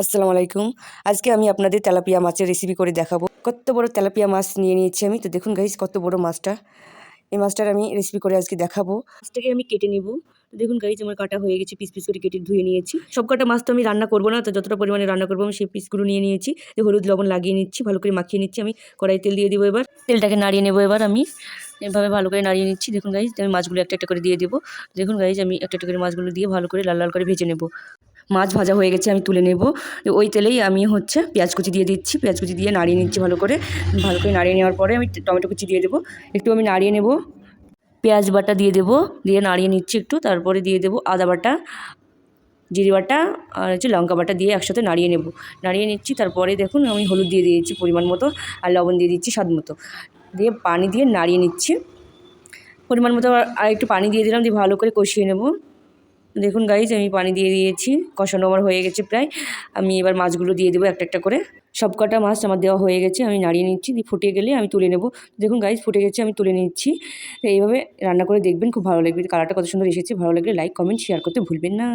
আসসালামু আলাইকুম। আজকে আমি আপনাদের তেলাপিয়া মাছের রেসিপি করে দেখাবো। কত বড় তেলাপিয়া মাছ নিয়ে নিয়েছি আমি। তো দেখুন গাইস কত বড় মাছটা। এই মাছটার আমি রেসিপি করে আজকে দেখাবো। মাছটাকে আমি কেটে নিব। তো দেখুন গাইস আমার কাটা হয়ে গেছে, পিস পিস করে কেটে ধুয়ে নিয়েছি। সব কটা মাছ তো আমি রান্না করব না, তো যতটা পরিমাণে রান্না করবো আমি সেই পিসগুলো নিয়ে নিয়েছি। হলুদ লবণ লাগিয়ে নিচ্ছি, ভালো করে মাখিয়ে নিচ্ছি। আমি কড়াই তেল দিয়ে দেবো এবার। তেলটাকে নাড়িয়ে নেবো এবার আমি। এভাবে ভালো করে নাড়িয়ে নিচ্ছি। দেখুন গাইস আমি মাছগুলো একটা একটা করে দিয়ে দেবো। দেখুন গাইস আমি একটা একটা করে মাছগুলো দিয়ে ভালো করে লাল লাল করে ভেজে নেব। মাছ ভাজা হয়ে গেছে, আমি তুলে নেব। ওই তেলেই আমি পেঁয়াজ কুচি দিয়ে দিচ্ছি। পেঁয়াজ কুচি দিয়ে নাড়িয়ে নিচ্ছি ভালো করে। নাড়িয়ে নেওয়ার পরে আমি টমেটো কুচি দিয়ে দেবো। একটু আমি নাড়িয়ে নেব। পেঁয়াজ বাটা দিয়ে দেবো, দিয়ে নাড়িয়ে নিচ্ছি একটু। তারপরে দিয়ে দেবো আদা বাটা, জিরে বাটা আর লঙ্কা বাটা দিয়ে একসাথে নাড়িয়ে নেব। নাড়িয়ে নিচ্ছি। তারপরে দেখুন আমি হলুদ দিয়ে দিয়েছি পরিমাণ মতো, আর লবণ দিয়ে দিচ্ছি স্বাদ মতো। দিয়ে পানি দিয়ে নাড়িয়ে নিচ্ছি পরিমাণ মতো। আর একটু পানি দিয়ে দিলাম, দিয়ে ভালো করে কষিয়ে নেব। দেখুন গাইজ আমি পানি দিয়ে দিয়েছি, কষানো আমার হয়ে গেছে প্রায়। আমি এবার মাছগুলো দিয়ে দেবো একটা একটা করে। সব কটা মাছ আমার দেওয়া হয়ে গেছে, আমি নাড়িয়ে নিচ্ছি। দিয়ে ফুটে গেলে আমি তুলে নেব। দেখুন গাইজ ফুটে গেছে, আমি তুলে নিচ্ছি। তো এইভাবে রান্না করে দেখবেন, খুব ভালো লাগবে। কালারটা কত সুন্দর এসেছে। ভালো লাগলে লাইক কমেন্ট শেয়ার করতে ভুলবেন না।